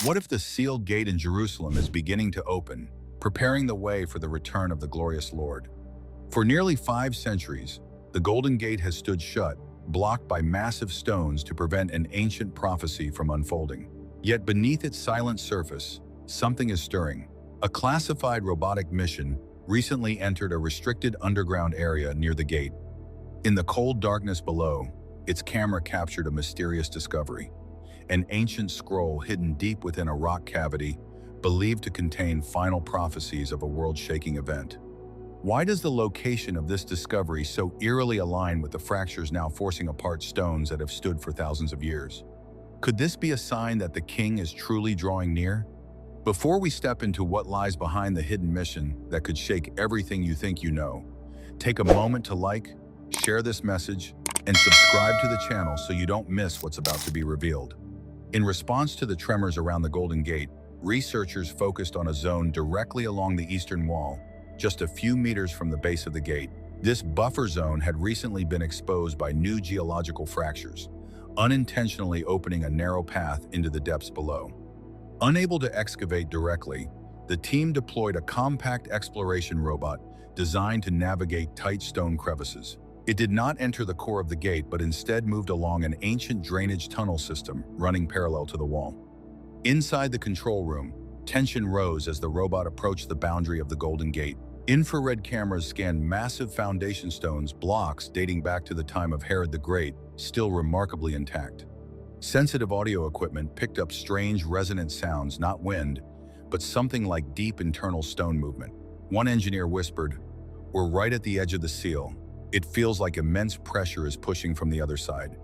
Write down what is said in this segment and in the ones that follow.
What if the sealed gate in Jerusalem is beginning to open, preparing the way for the return of the glorious Lord? For nearly 5 centuries, the Golden Gate has stood shut, blocked by massive stones to prevent an ancient prophecy from unfolding. Yet beneath its silent surface, something is stirring. A classified robotic mission recently entered a restricted underground area near the gate. In the cold darkness below, its camera captured a mysterious discovery: an ancient scroll hidden deep within a rock cavity, believed to contain final prophecies of a world-shaking event. Why does the location of this discovery so eerily align with the fractures now forcing apart stones that have stood for thousands of years? Could this be a sign that the king is truly drawing near? Before we step into what lies behind the hidden mission that could shake everything you think you know, take a moment to like, share this message, and subscribe to the channel so you don't miss what's about to be revealed. In response to the tremors around the Golden Gate, researchers focused on a zone directly along the eastern wall, just a few meters from the base of the gate. This buffer zone had recently been exposed by new geological fractures, unintentionally opening a narrow path into the depths below. Unable to excavate directly, the team deployed a compact exploration robot designed to navigate tight stone crevices. It did not enter the core of the gate, but instead moved along an ancient drainage tunnel system running parallel to the wall. Inside the control room, tension rose as the robot approached the boundary of the Golden Gate. Infrared cameras scanned massive foundation stones, blocks dating back to the time of Herod the Great, still remarkably intact. Sensitive audio equipment picked up strange resonant sounds, not wind, but something like deep internal stone movement. One engineer whispered, "We're right at the edge of the seal. It feels like immense pressure is pushing from the other side."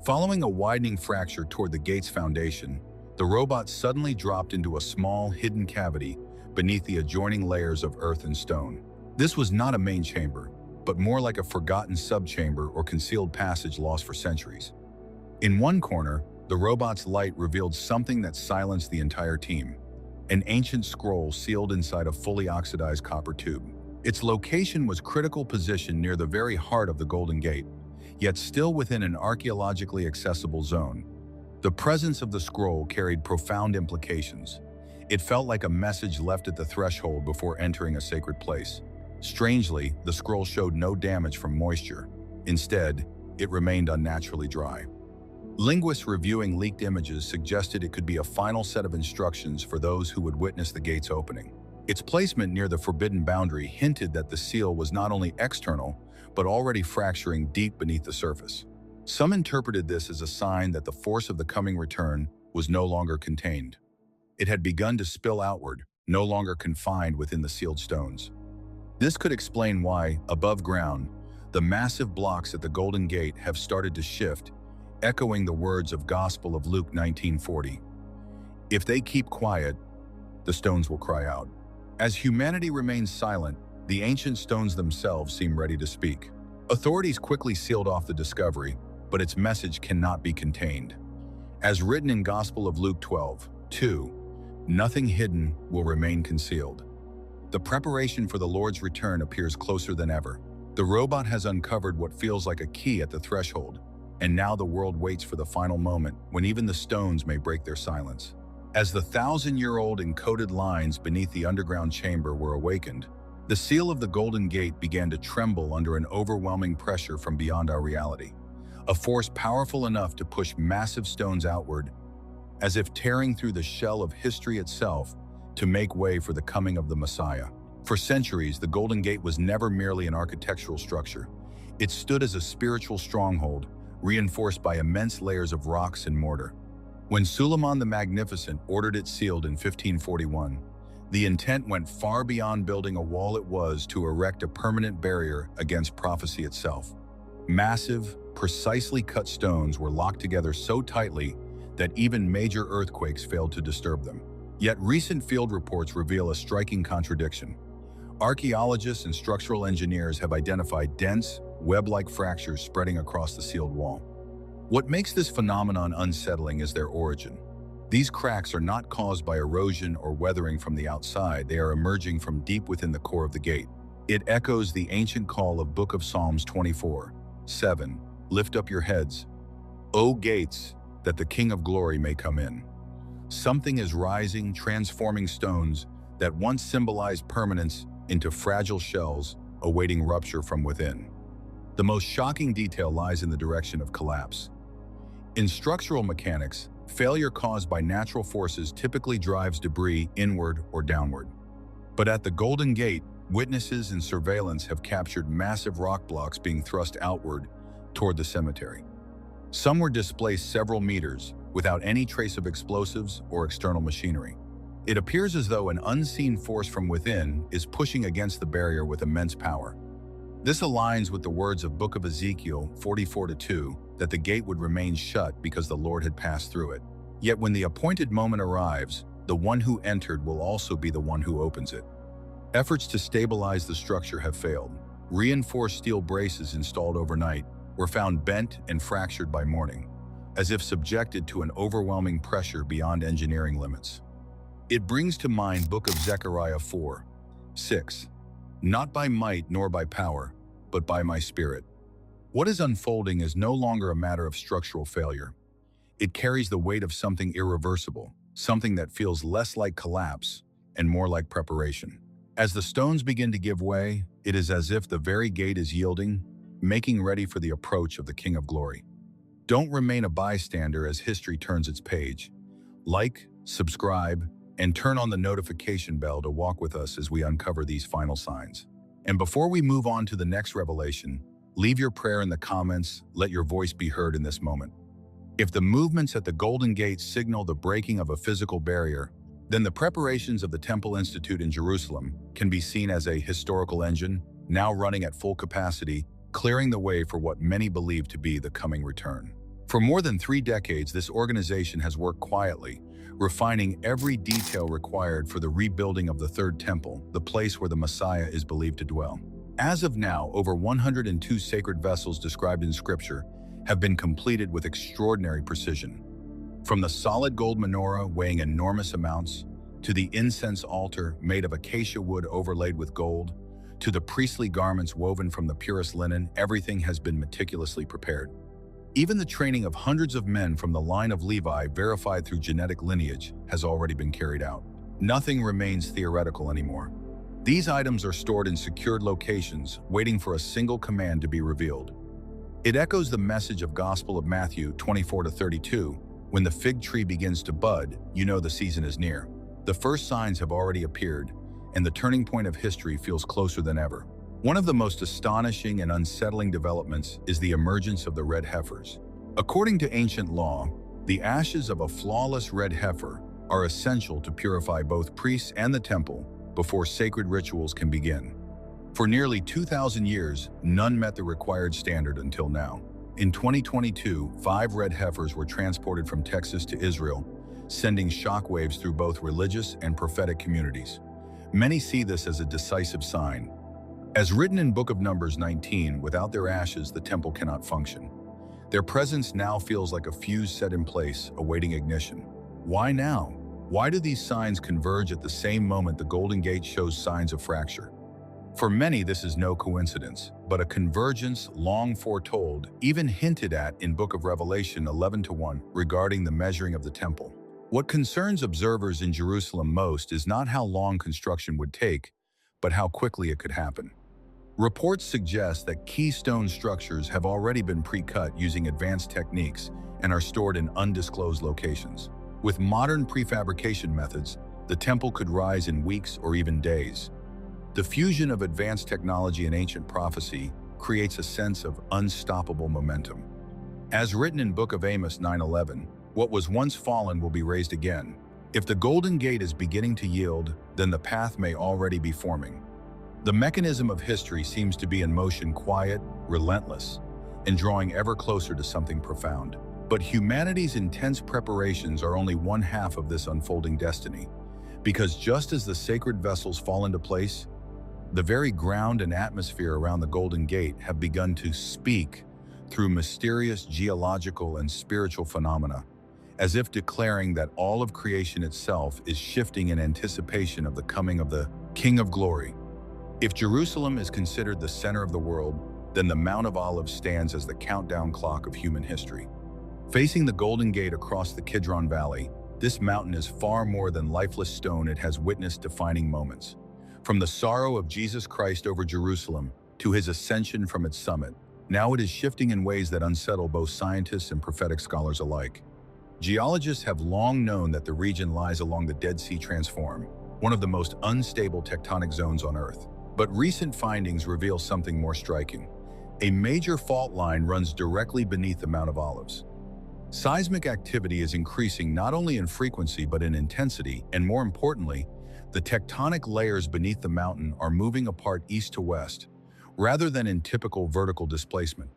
Following a widening fracture toward the gate's foundation, the robot suddenly dropped into a small, hidden cavity beneath the adjoining layers of earth and stone. This was not a main chamber, but more like a forgotten subchamber or concealed passage lost for centuries. In one corner, the robot's light revealed something that silenced the entire team: an ancient scroll sealed inside a fully oxidized copper tube. Its location was critical position near the very heart of the Golden Gate, yet still within an archaeologically accessible zone. The presence of the scroll carried profound implications. It felt like a message left at the threshold before entering a sacred place. Strangely, the scroll showed no damage from moisture. Instead, it remained unnaturally dry. Linguists reviewing leaked images suggested it could be a final set of instructions for those who would witness the gate's opening. Its placement near the forbidden boundary hinted that the seal was not only external, but already fracturing deep beneath the surface. Some interpreted this as a sign that the force of the coming return was no longer contained. It had begun to spill outward, no longer confined within the sealed stones. This could explain why, above ground, the massive blocks at the Golden Gate have started to shift, echoing the words of Gospel of Luke 19:40. "If they keep quiet, the stones will cry out." As humanity remains silent, the ancient stones themselves seem ready to speak. Authorities quickly sealed off the discovery, but its message cannot be contained. As written in Gospel of Luke 12:2, "Nothing hidden will remain concealed." The preparation for the Lord's return appears closer than ever. The robot has uncovered what feels like a key at the threshold, and now the world waits for the final moment when even the stones may break their silence. As the 1,000-year-old encoded lines beneath the underground chamber were awakened, the seal of the Golden Gate began to tremble under an overwhelming pressure from beyond our reality, a force powerful enough to push massive stones outward, as if tearing through the shell of history itself to make way for the coming of the Messiah. For centuries, the Golden Gate was never merely an architectural structure. It stood as a spiritual stronghold, reinforced by immense layers of rocks and mortar. When Suleiman the Magnificent ordered it sealed in 1541, the intent went far beyond building a wall. It was to erect a permanent barrier against prophecy itself. Massive, precisely cut stones were locked together so tightly that even major earthquakes failed to disturb them. Yet recent field reports reveal a striking contradiction. Archaeologists and structural engineers have identified dense, web-like fractures spreading across the sealed wall. What makes this phenomenon unsettling is their origin. These cracks are not caused by erosion or weathering from the outside. They are emerging from deep within the core of the gate. It echoes the ancient call of Book of Psalms 24:7. "Lift up your heads, O gates, that the King of Glory may come in." Something is rising, transforming stones that once symbolized permanence into fragile shells awaiting rupture from within. The most shocking detail lies in the direction of collapse. In structural mechanics, failure caused by natural forces typically drives debris inward or downward. But at the Golden Gate, witnesses and surveillance have captured massive rock blocks being thrust outward toward the cemetery. Some were displaced several meters without any trace of explosives or external machinery. It appears as though an unseen force from within is pushing against the barrier with immense power. This aligns with the words of Book of Ezekiel 44:2 that the gate would remain shut because the Lord had passed through it. Yet when the appointed moment arrives, the one who entered will also be the one who opens it. Efforts to stabilize the structure have failed. Reinforced steel braces installed overnight were found bent and fractured by morning, as if subjected to an overwhelming pressure beyond engineering limits. It brings to mind Book of Zechariah 4:6, "Not by might nor by power, but by my Spirit." What is unfolding is no longer a matter of structural failure. It carries the weight of something irreversible, something that feels less like collapse and more like preparation. As the stones begin to give way, it is as if the very gate is yielding, making ready for the approach of the King of Glory. Don't remain a bystander as history turns its page. Like, subscribe, and turn on the notification bell to walk with us as we uncover these final signs. And before we move on to the next revelation, leave your prayer in the comments, let your voice be heard in this moment. If the movements at the Golden Gate signal the breaking of a physical barrier, then the preparations of the Temple Institute in Jerusalem can be seen as a historical engine, now running at full capacity, clearing the way for what many believe to be the coming return. For more than 3 decades, this organization has worked quietly, refining every detail required for the rebuilding of the Third Temple, the place where the Messiah is believed to dwell. As of now, over 102 sacred vessels described in Scripture have been completed with extraordinary precision. From the solid gold menorah weighing enormous amounts, to the incense altar made of acacia wood overlaid with gold, to the priestly garments woven from the purest linen, everything has been meticulously prepared. Even the training of hundreds of men from the line of Levi, verified through genetic lineage, has already been carried out. Nothing remains theoretical anymore. These items are stored in secured locations, waiting for a single command to be revealed. It echoes the message of Gospel of Matthew 24-32, when the fig tree begins to bud, you know the season is near. The first signs have already appeared, and the turning point of history feels closer than ever. One of the most astonishing and unsettling developments is the emergence of the red heifers. According to ancient law, the ashes of a flawless red heifer are essential to purify both priests and the temple before sacred rituals can begin. For nearly 2,000 years, none met the required standard until now. In 2022, 5 red heifers were transported from Texas to Israel, sending shockwaves through both religious and prophetic communities. Many see this as a decisive sign. As written in Book of Numbers 19, without their ashes, the temple cannot function. Their presence now feels like a fuse set in place, awaiting ignition. Why now? Why do these signs converge at the same moment the Golden Gate shows signs of fracture? For many, this is no coincidence, but a convergence long foretold, even hinted at in Book of Revelation 11:1 regarding the measuring of the temple. What concerns observers in Jerusalem most is not how long construction would take, but how quickly it could happen. Reports suggest that keystone structures have already been pre-cut using advanced techniques and are stored in undisclosed locations. With modern prefabrication methods, the temple could rise in weeks or even days. The fusion of advanced technology and ancient prophecy creates a sense of unstoppable momentum. As written in Book of Amos 9:11, what was once fallen will be raised again. If the Golden Gate is beginning to yield, then the path may already be forming. The mechanism of history seems to be in motion, quiet, relentless, and drawing ever closer to something profound. But humanity's intense preparations are only one half of this unfolding destiny, because just as the sacred vessels fall into place, the very ground and atmosphere around the Golden Gate have begun to speak through mysterious geological and spiritual phenomena, as if declaring that all of creation itself is shifting in anticipation of the coming of the King of Glory. If Jerusalem is considered the center of the world, then the Mount of Olives stands as the countdown clock of human history. Facing the Golden Gate across the Kidron Valley, This mountain is far more than lifeless stone. It has witnessed defining moments. From the sorrow of Jesus Christ over Jerusalem to his ascension from its summit, now it is shifting in ways that unsettle both scientists and prophetic scholars alike. Geologists have long known that the region lies along the Dead Sea Transform, one of the most unstable tectonic zones on Earth. But recent findings reveal something more striking. A major fault line runs directly beneath the Mount of Olives. Seismic activity is increasing not only in frequency but in intensity, and more importantly, the tectonic layers beneath the mountain are moving apart east to west, rather than in typical vertical displacement.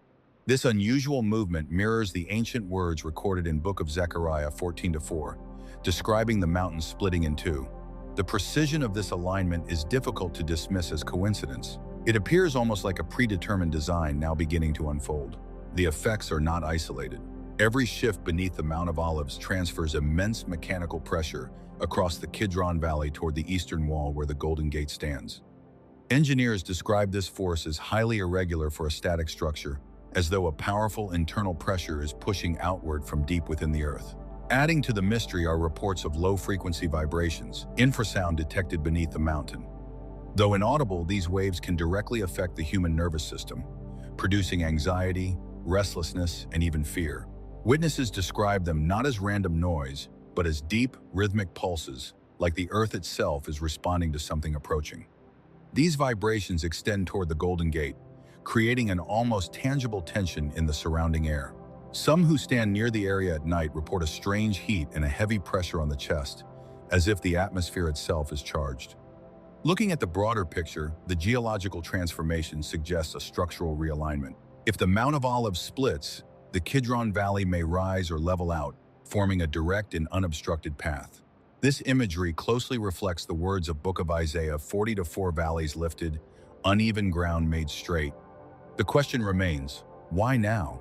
This unusual movement mirrors the ancient words recorded in Book of Zechariah 14:4, describing the mountain splitting in two. The precision of this alignment is difficult to dismiss as coincidence. It appears almost like a predetermined design now beginning to unfold. The effects are not isolated. Every shift beneath the Mount of Olives transfers immense mechanical pressure across the Kidron Valley toward the eastern wall where the Golden Gate stands. Engineers describe this force as highly irregular for a static structure, as though a powerful internal pressure is pushing outward from deep within the Earth. Adding to the mystery are reports of low-frequency vibrations, infrasound detected beneath the mountain. Though inaudible, these waves can directly affect the human nervous system, producing anxiety, restlessness, and even fear. Witnesses describe them not as random noise, but as deep, rhythmic pulses, like the Earth itself is responding to something approaching. These vibrations extend toward the Golden Gate, creating an almost tangible tension in the surrounding air. Some who stand near the area at night report a strange heat and a heavy pressure on the chest, as if the atmosphere itself is charged. Looking at the broader picture, the geological transformation suggests a structural realignment. If the Mount of Olives splits, the Kidron Valley may rise or level out, forming a direct and unobstructed path. This imagery closely reflects the words of Book of Isaiah 40:4, valleys lifted, uneven ground made straight. The question remains, why now?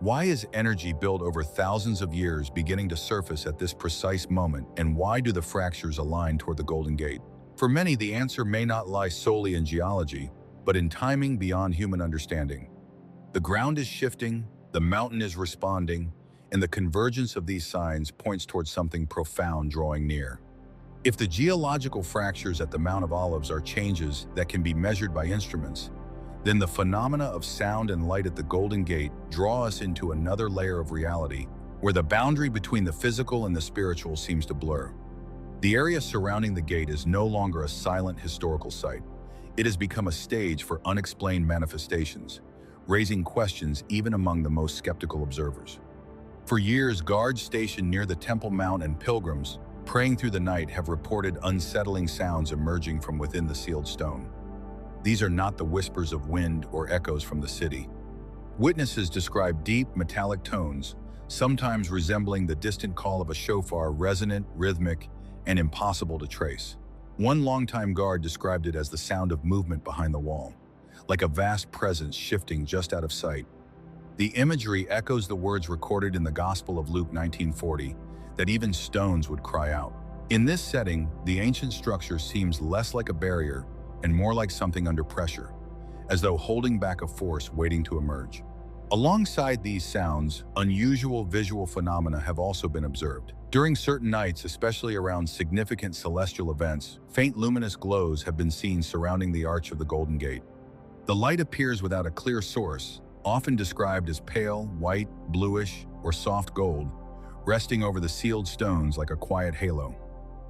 Why is energy built over thousands of years beginning to surface at this precise moment, and why do the fractures align toward the Golden Gate? For many, the answer may not lie solely in geology, but in timing beyond human understanding. The ground is shifting, the mountain is responding, and the convergence of these signs points towards something profound drawing near. If the geological fractures at the Mount of Olives are changes that can be measured by instruments, then the phenomena of sound and light at the Golden Gate draw us into another layer of reality, where the boundary between the physical and the spiritual seems to blur. The area surrounding the gate is no longer a silent historical site. It has become a stage for unexplained manifestations, raising questions even among the most skeptical observers. For years, guards stationed near the Temple Mount and pilgrims praying through the night have reported unsettling sounds emerging from within the sealed stone. These are not the whispers of wind or echoes from the city. Witnesses describe deep, metallic tones, sometimes resembling the distant call of a shofar, resonant, rhythmic, and impossible to trace. One longtime guard described it as the sound of movement behind the wall, like a vast presence shifting just out of sight. The imagery echoes the words recorded in the Gospel of Luke 19:40, that even stones would cry out. In this setting, the ancient structure seems less like a barrier and more like something under pressure, as though holding back a force waiting to emerge. Alongside these sounds, unusual visual phenomena have also been observed. During certain nights, especially around significant celestial events, faint luminous glows have been seen surrounding the arch of the Golden Gate. The light appears without a clear source, often described as pale, white, bluish, or soft gold, resting over the sealed stones like a quiet halo.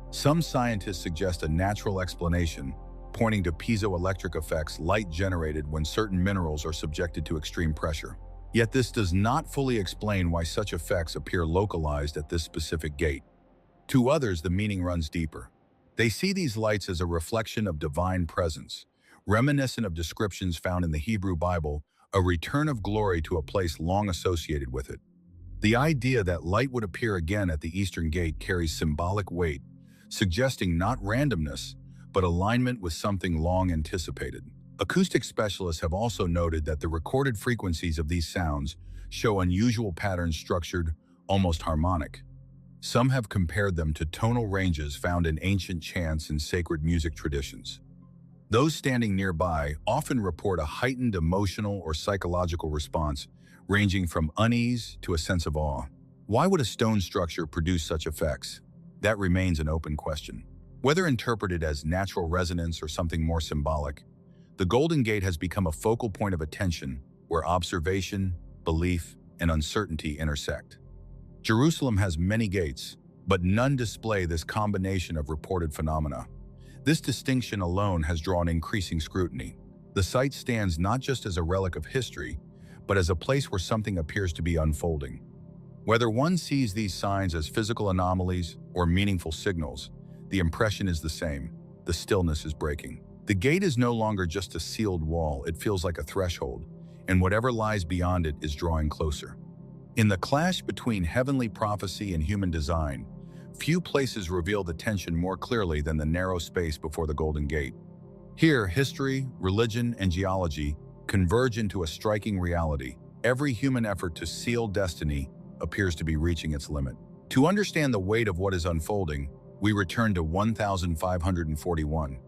Some scientists suggest a natural explanation, pointing to piezoelectric effects, light generated when certain minerals are subjected to extreme pressure. Yet this does not fully explain why such effects appear localized at this specific gate. To others, the meaning runs deeper. They see these lights as a reflection of divine presence, reminiscent of descriptions found in the Hebrew Bible, a return of glory to a place long associated with it. The idea that light would appear again at the eastern gate carries symbolic weight, suggesting not randomness, but alignment with something long anticipated. Acoustic specialists have also noted that the recorded frequencies of these sounds show unusual patterns structured, almost harmonic. Some have compared them to tonal ranges found in ancient chants and sacred music traditions. Those standing nearby often report a heightened emotional or psychological response, ranging from unease to a sense of awe. Why would a stone structure produce such effects? That remains an open question. Whether interpreted as natural resonance or something more symbolic, the Golden Gate has become a focal point of attention where observation, belief, and uncertainty intersect. Jerusalem has many gates, but none display this combination of reported phenomena. This distinction alone has drawn increasing scrutiny. The site stands not just as a relic of history, but as a place where something appears to be unfolding. Whether one sees these signs as physical anomalies or meaningful signals, the impression is the same: the stillness is breaking. The gate is no longer just a sealed wall, it feels like a threshold, and whatever lies beyond it is drawing closer. In the clash between heavenly prophecy and human design, few places reveal the tension more clearly than the narrow space before the Golden Gate. Here, history, religion, and geology converge into a striking reality. Every human effort to seal destiny appears to be reaching its limit. To understand the weight of what is unfolding, we return to 1541,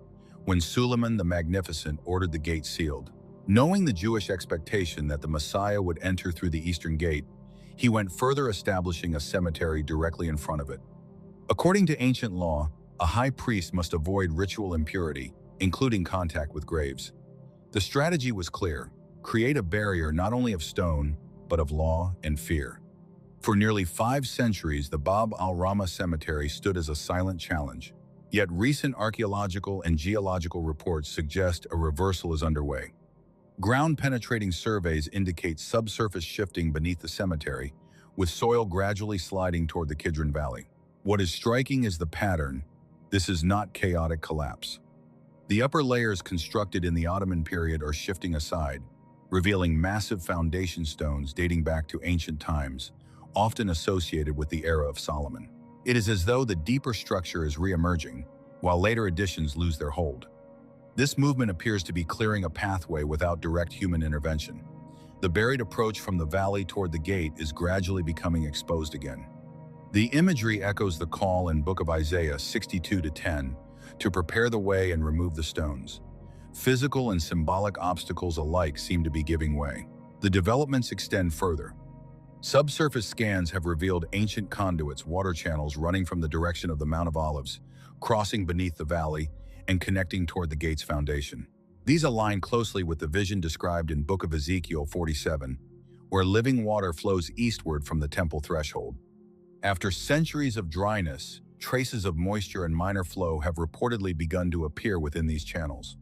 when Suleiman the Magnificent ordered the gate sealed. Knowing the Jewish expectation that the Messiah would enter through the Eastern Gate, he went further, establishing a cemetery directly in front of it. According to ancient law, a high priest must avoid ritual impurity, including contact with graves. The strategy was clear: create a barrier not only of stone, but of law and fear. For nearly 5 centuries, the Bab al-Rahma cemetery stood as a silent challenge. Yet recent archaeological and geological reports suggest a reversal is underway. Ground-penetrating surveys indicate subsurface shifting beneath the cemetery, with soil gradually sliding toward the Kidron Valley. What is striking is the pattern. This is not chaotic collapse. The upper layers constructed in the Ottoman period are shifting aside, revealing massive foundation stones dating back to ancient times, often associated with the era of Solomon. It is as though the deeper structure is re-emerging, while later additions lose their hold. This movement appears to be clearing a pathway without direct human intervention. The buried approach from the valley toward the gate is gradually becoming exposed again. The imagery echoes the call in Book of Isaiah 62:10 to prepare the way and remove the stones. Physical and symbolic obstacles alike seem to be giving way. The developments extend further. Subsurface scans have revealed ancient conduits, water channels running from the direction of the Mount of Olives, crossing beneath the valley, and connecting toward the gate's foundation. These align closely with the vision described in Book of Ezekiel 47, where living water flows eastward from the temple threshold. After centuries of dryness, traces of moisture and minor flow have reportedly begun to appear within these channels.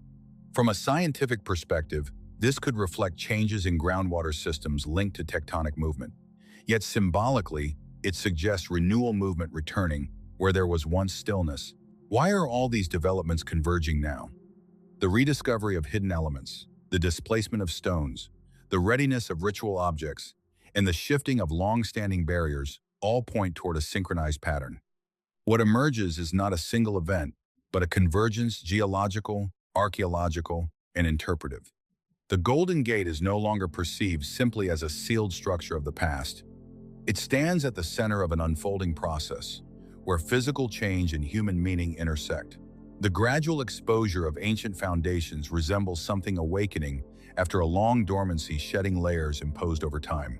From a scientific perspective, this could reflect changes in groundwater systems linked to tectonic movement. Yet symbolically, it suggests renewal movement returning where there was once stillness. Why are all these developments converging now? The rediscovery of hidden elements, the displacement of stones, the readiness of ritual objects, and the shifting of long-standing barriers all point toward a synchronized pattern. What emerges is not a single event, but a convergence: geological, archaeological, and interpretive. The Golden Gate is no longer perceived simply as a sealed structure of the past. It stands at the center of an unfolding process, where physical change and human meaning intersect. The gradual exposure of ancient foundations resembles something awakening after a long dormancy, shedding layers imposed over time.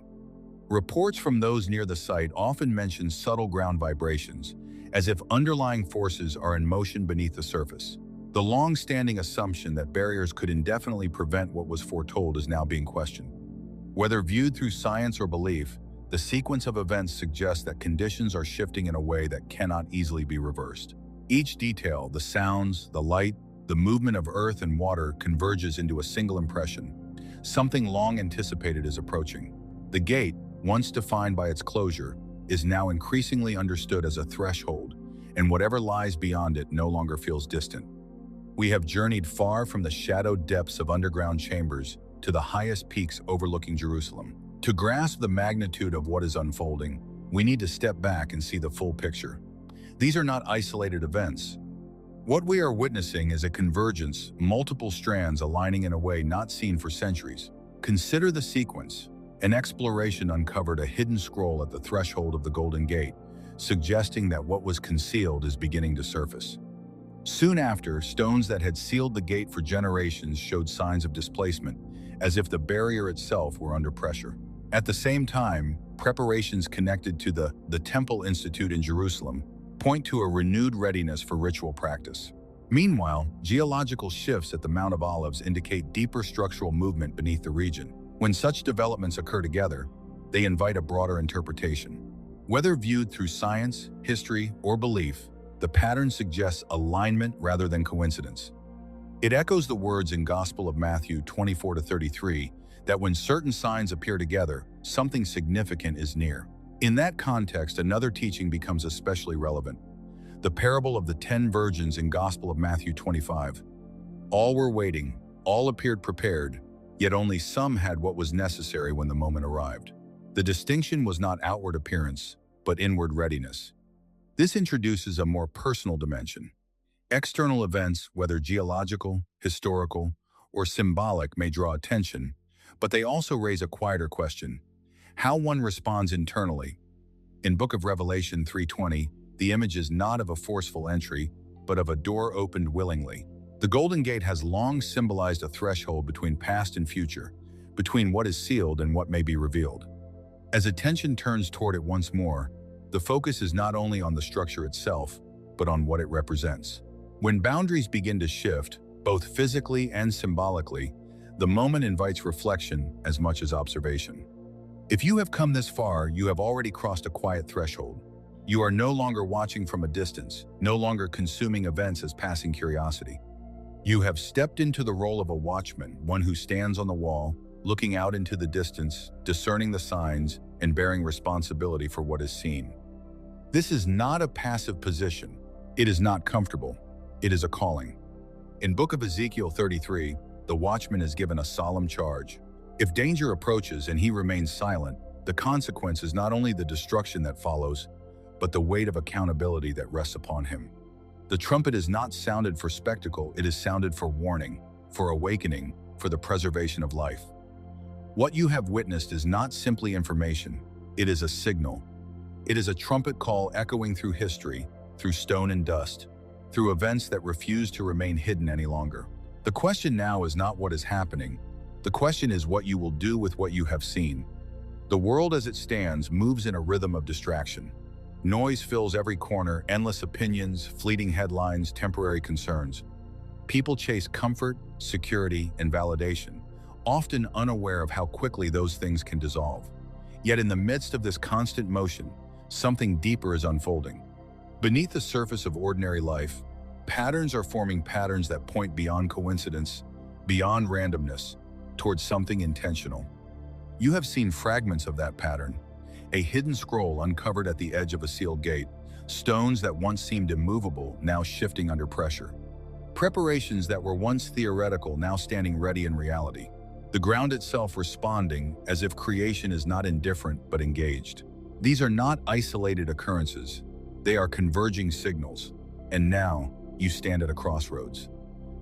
Reports from those near the site often mention subtle ground vibrations, as if underlying forces are in motion beneath the surface. The long-standing assumption that barriers could indefinitely prevent what was foretold is now being questioned. Whether viewed through science or belief, the sequence of events suggests that conditions are shifting in a way that cannot easily be reversed. Each detail, the sounds, the light, the movement of earth and water, converges into a single impression. Something long anticipated is approaching. The gate, once defined by its closure, is now increasingly understood as a threshold, and whatever lies beyond it no longer feels distant. We have journeyed far from the shadowed depths of underground chambers to the highest peaks overlooking Jerusalem. To grasp the magnitude of what is unfolding, we need to step back and see the full picture. These are not isolated events. What we are witnessing is a convergence, multiple strands aligning in a way not seen for centuries. Consider the sequence. An exploration uncovered a hidden scroll at the threshold of the Golden Gate, suggesting that what was concealed is beginning to surface. Soon after, stones that had sealed the gate for generations showed signs of displacement, as if the barrier itself were under pressure. At the same time, preparations connected to the Temple Institute in Jerusalem point to a renewed readiness for ritual practice. Meanwhile, geological shifts at the Mount of Olives indicate deeper structural movement beneath the region. When such developments occur together, they invite a broader interpretation. Whether viewed through science, history, or belief, the pattern suggests alignment rather than coincidence. It echoes the words in Gospel of Matthew 24-33 that when certain signs appear together, something significant is near. In that context, another teaching becomes especially relevant. The parable of the 10 virgins in Gospel of Matthew 25. All were waiting, all appeared prepared, yet only some had what was necessary when the moment arrived. The distinction was not outward appearance, but inward readiness. This introduces a more personal dimension. External events, whether geological, historical, or symbolic, may draw attention, but they also raise a quieter question: how one responds internally. In Book of Revelation 3:20, the image is not of a forceful entry, but of a door opened willingly. The Golden Gate has long symbolized a threshold between past and future, between what is sealed and what may be revealed. As attention turns toward it once more, the focus is not only on the structure itself, but on what it represents. When boundaries begin to shift, both physically and symbolically, the moment invites reflection as much as observation. If you have come this far, you have already crossed a quiet threshold. You are no longer watching from a distance, no longer consuming events as passing curiosity. You have stepped into the role of a watchman, one who stands on the wall, looking out into the distance, discerning the signs, and bearing responsibility for what is seen. This is not a passive position. It is not comfortable. It is a calling. In Book of Ezekiel 33, the watchman is given a solemn charge. If danger approaches and he remains silent, the consequence is not only the destruction that follows, but the weight of accountability that rests upon him. The trumpet is not sounded for spectacle, it is sounded for warning, for awakening, for the preservation of life. What you have witnessed is not simply information, it is a signal. It is a trumpet call echoing through history, through stone and dust, through events that refuse to remain hidden any longer. The question now is not what is happening. The question is what you will do with what you have seen. The world as it stands moves in a rhythm of distraction. Noise fills every corner, endless opinions, fleeting headlines, temporary concerns. People chase comfort, security, and validation, often unaware of how quickly those things can dissolve. Yet in the midst of this constant motion, something deeper is unfolding. Beneath the surface of ordinary life, patterns are forming, patterns that point beyond coincidence, beyond randomness, towards something intentional. You have seen fragments of that pattern, a hidden scroll uncovered at the edge of a sealed gate, stones that once seemed immovable now shifting under pressure, preparations that were once theoretical now standing ready in reality, the ground itself responding as if creation is not indifferent but engaged. These are not isolated occurrences, they are converging signals, and now you stand at a crossroads.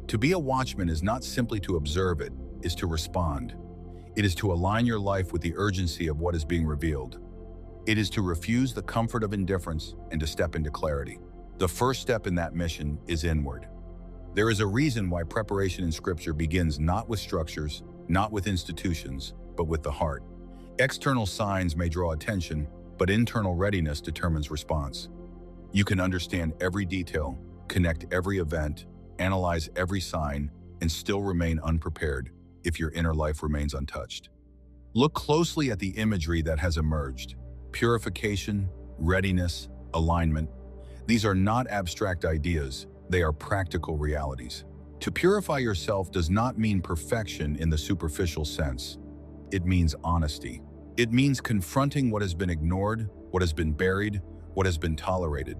To be a watchman is not simply to observe, it is to respond. It is to align your life with the urgency of what is being revealed. It is to refuse the comfort of indifference and to step into clarity. The first step in that mission is inward. There is a reason why preparation in Scripture begins not with structures, not with institutions, but with the heart. External signs may draw attention, but internal readiness determines response. You can understand every detail, connect every event, analyze every sign, and still remain unprepared if your inner life remains untouched. Look closely at the imagery that has emerged. Purification, readiness, alignment. These are not abstract ideas, they are practical realities. To purify yourself does not mean perfection in the superficial sense. It means honesty. It means confronting what has been ignored, what has been buried, what has been tolerated.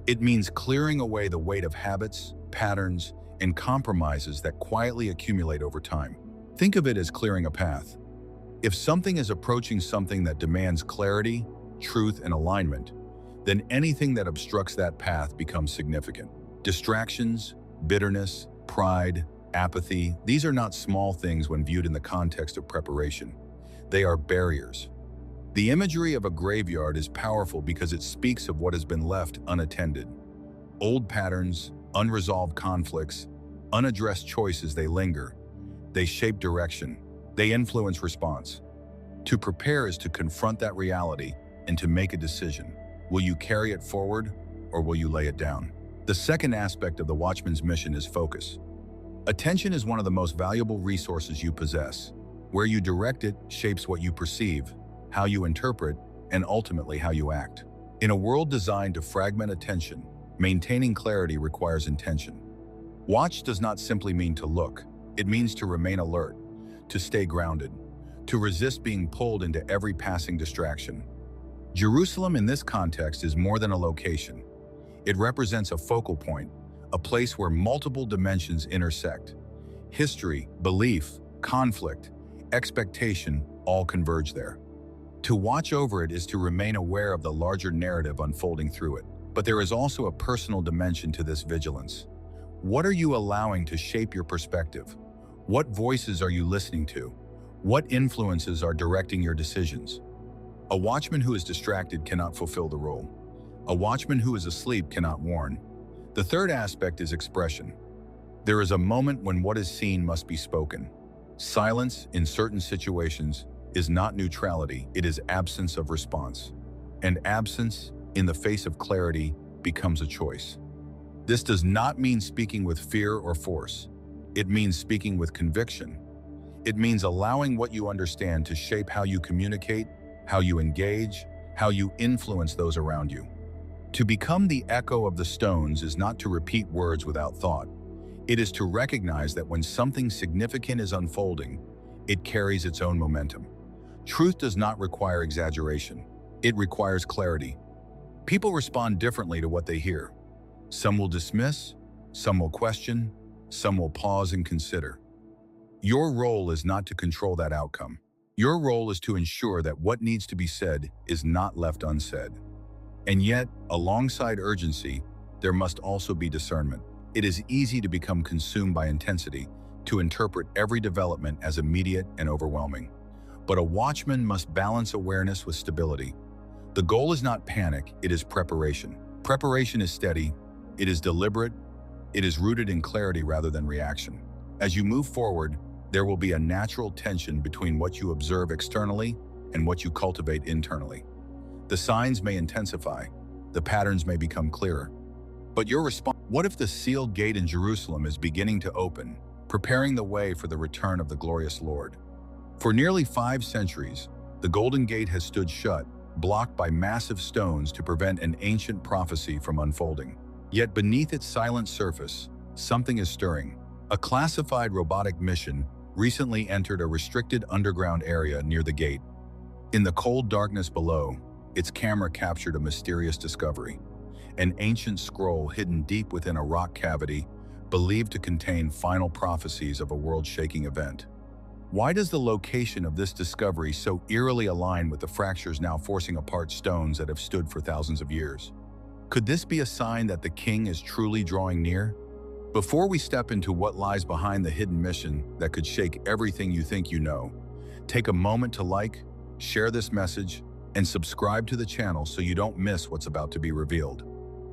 It means clearing away the weight of habits, patterns, and compromises that quietly accumulate over time. Think of it as clearing a path. If something is approaching something that demands clarity, truth, and alignment, then anything that obstructs that path becomes significant. Distractions, bitterness, pride, apathy, these are not small things when viewed in the context of preparation. They are barriers. The imagery of a graveyard is powerful because it speaks of what has been left unattended. Old patterns, unresolved conflicts, unaddressed choices, they linger. They shape direction. They influence response. To prepare is to confront that reality and to make a decision. Will you carry it forward, or will you lay it down? The second aspect of the watchman's mission is focus. Attention is one of the most valuable resources you possess. Where you direct it shapes what you perceive, how you interpret, and ultimately how you act. In a world designed to fragment attention, maintaining clarity requires intention. Watch does not simply mean to look. It means to remain alert, to stay grounded, to resist being pulled into every passing distraction. Jerusalem in this context is more than a location. It represents a focal point, a place where multiple dimensions intersect. History, belief, conflict, expectation all converge there. To watch over it is to remain aware of the larger narrative unfolding through it. But there is also a personal dimension to this vigilance. What are you allowing to shape your perspective? What voices are you listening to? What influences are directing your decisions? A watchman who is distracted cannot fulfill the role. A watchman who is asleep cannot warn. The third aspect is expression. There is a moment when what is seen must be spoken. Silence, in certain situations, is not neutrality, it is absence of response. And absence, in the face of clarity, becomes a choice. This does not mean speaking with fear or force. It means speaking with conviction. It means allowing what you understand to shape how you communicate, how you engage, how you influence those around you. To become the echo of the stones is not to repeat words without thought. It is to recognize that when something significant is unfolding, it carries its own momentum. Truth does not require exaggeration. It requires clarity. People respond differently to what they hear. Some will dismiss, some will question, some will pause and consider. Your role is not to control that outcome. Your role is to ensure that what needs to be said is not left unsaid. And yet, alongside urgency, there must also be discernment. It is easy to become consumed by intensity, to interpret every development as immediate and overwhelming. But a watchman must balance awareness with stability. The goal is not panic, it is preparation. Preparation is steady, it is deliberate, it is rooted in clarity rather than reaction. As you move forward, there will be a natural tension between what you observe externally and what you cultivate internally. The signs may intensify, the patterns may become clearer. But your response, what if the sealed gate in Jerusalem is beginning to open, preparing the way for the return of the glorious Lord? For nearly 5 centuries, the Golden Gate has stood shut, blocked by massive stones to prevent an ancient prophecy from unfolding. Yet beneath its silent surface, something is stirring. A classified robotic mission recently entered a restricted underground area near the gate. In the cold darkness below, its camera captured a mysterious discovery. An ancient scroll hidden deep within a rock cavity, believed to contain final prophecies of a world-shaking event. Why does the location of this discovery so eerily align with the fractures now forcing apart stones that have stood for thousands of years? Could this be a sign that the king is truly drawing near? Before we step into what lies behind the hidden mission that could shake everything you think you know, take a moment to like, share this message, and subscribe to the channel so you don't miss what's about to be revealed.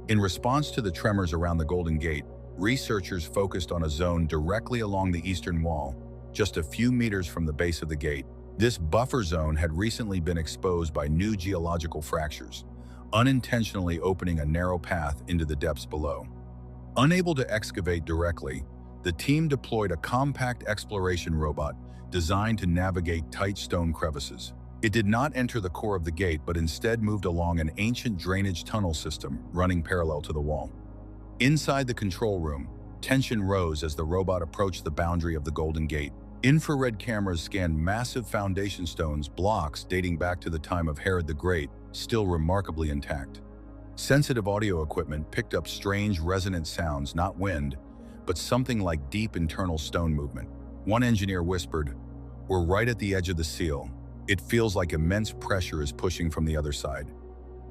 In response to the tremors around the Golden Gate, researchers focused on a zone directly along the eastern wall, just a few meters from the base of the gate. This buffer zone had recently been exposed by new geological fractures, unintentionally opening a narrow path into the depths below. Unable to excavate directly, the team deployed a compact exploration robot designed to navigate tight stone crevices. It did not enter the core of the gate, but instead moved along an ancient drainage tunnel system running parallel to the wall. Inside the control room, tension rose as the robot approached the boundary of the Golden Gate. Infrared cameras scanned massive foundation stones, blocks dating back to the time of Herod the Great, still remarkably intact. Sensitive audio equipment picked up strange resonant sounds, not wind, but something like deep internal stone movement. One engineer whispered, "We're right at the edge of the seal. It feels like immense pressure is pushing from the other side."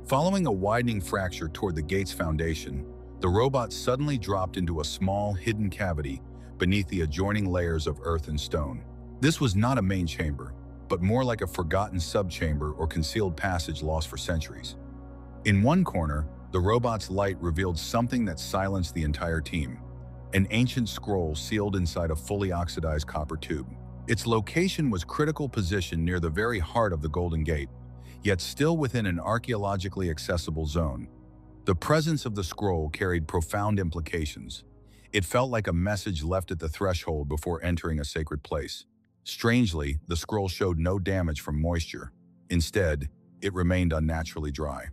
Following a widening fracture toward the gate's foundation, the robot suddenly dropped into a small, hidden cavity beneath the adjoining layers of earth and stone. This was not a main chamber, but more like a forgotten subchamber or concealed passage lost for centuries. In one corner, the robot's light revealed something that silenced the entire team: an ancient scroll sealed inside a fully oxidized copper tube. Its location was critical position near the very heart of the Golden Gate, yet still within an archaeologically accessible zone. The presence of the scroll carried profound implications. It felt like a message left at the threshold before entering a sacred place. Strangely, the scroll showed no damage from moisture. Instead, it remained unnaturally dry.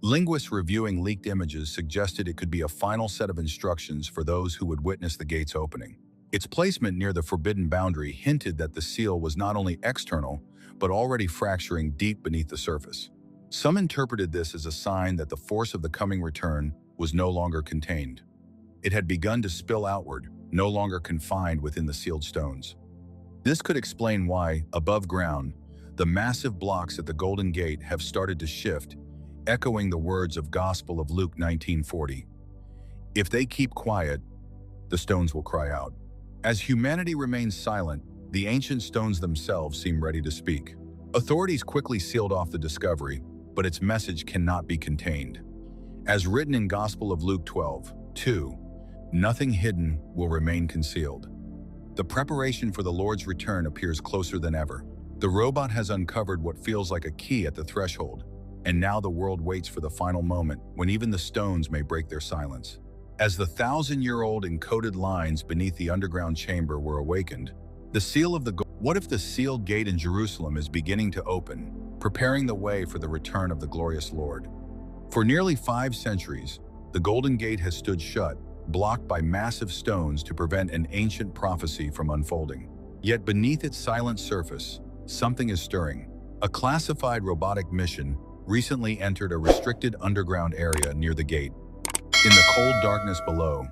Linguists reviewing leaked images suggested it could be a final set of instructions for those who would witness the gate's opening. Its placement near the forbidden boundary hinted that the seal was not only external, but already fracturing deep beneath the surface. Some interpreted this as a sign that the force of the coming return was no longer contained. It had begun to spill outward, no longer confined within the sealed stones. This could explain why, above ground, the massive blocks at the Golden Gate have started to shift, echoing the words of Gospel of Luke 19:40. If they keep quiet, the stones will cry out. As humanity remains silent, the ancient stones themselves seem ready to speak. Authorities quickly sealed off the discovery, but its message cannot be contained. As written in Gospel of Luke 12:2, nothing hidden will remain concealed. The preparation for the Lord's return appears closer than ever. The robot has uncovered what feels like a key at the threshold, and now the world waits for the final moment when even the stones may break their silence. As the 1,000-year-old encoded lines beneath the underground chamber were awakened, the seal of the what if the sealed gate in Jerusalem is beginning to open, preparing the way for the return of the glorious Lord? For nearly 5 centuries, the Golden Gate has stood shut, blocked by massive stones to prevent an ancient prophecy from unfolding. Yet beneath its silent surface, something is stirring. A classified robotic mission recently entered a restricted underground area near the gate. In the cold darkness below,